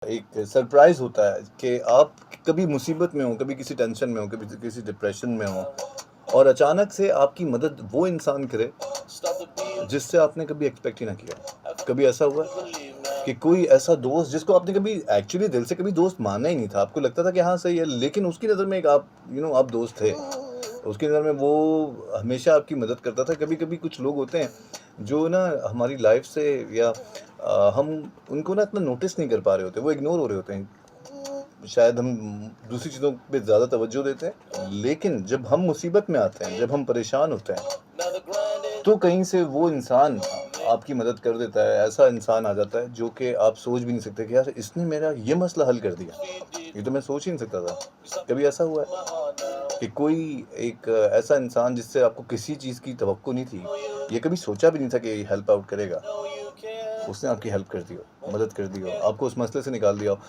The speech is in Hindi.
एक सरप्राइज़ होता है कि आप कभी मुसीबत में हो, कभी किसी टेंशन में हो, कभी किसी डिप्रेशन में हो और अचानक से आपकी मदद वो इंसान करे, जिससे आपने कभी एक्सपेक्ट ही ना किया। कभी ऐसा हुआ है कि कोई ऐसा दोस्त जिसको आपने कभी एक्चुअली दिल से कभी दोस्त माना ही नहीं था, आपको लगता था कि हाँ, सही है, लेकिन उसकी नज़र में एक आप आप दोस्त थे। उसकी नज़र में वो हमेशा आपकी मदद करता था। कभी-कभी कुछ लोग होते हैं, जो ना हमारी लाइफ़ से या हम उनको ना इतना नोटिस नहीं कर पा रहे होते, वो इग्नोर हो रहे होते हैं। शायद हम दूसरी चीज़ों पे ज़्यादा तवज्जो देते हैं, लेकिन जब हम मुसीबत में आते हैं, जब हम परेशान होते हैं, तो कहीं से वो इंसान आपकी मदद कर देता है। ऐसा इंसान आ जाता है, जो कि आप सोच भी नहीं सकते कि यार इसने मेरा ये मसला हल कर दिया। ये तो मैं सोच ही नहीं सकता था। कभी ऐसा हुआ है कि कोई एक ऐसा इंसान जिससे आपको किसी चीज़ की तवक्को नहीं थी, ये कभी सोचा भी नहीं था कि ये हेल्प आउट करेगा, उसने आपकी हेल्प कर दी हो, मदद कर दी हो, आपको उस मसले से निकाल दिया हो।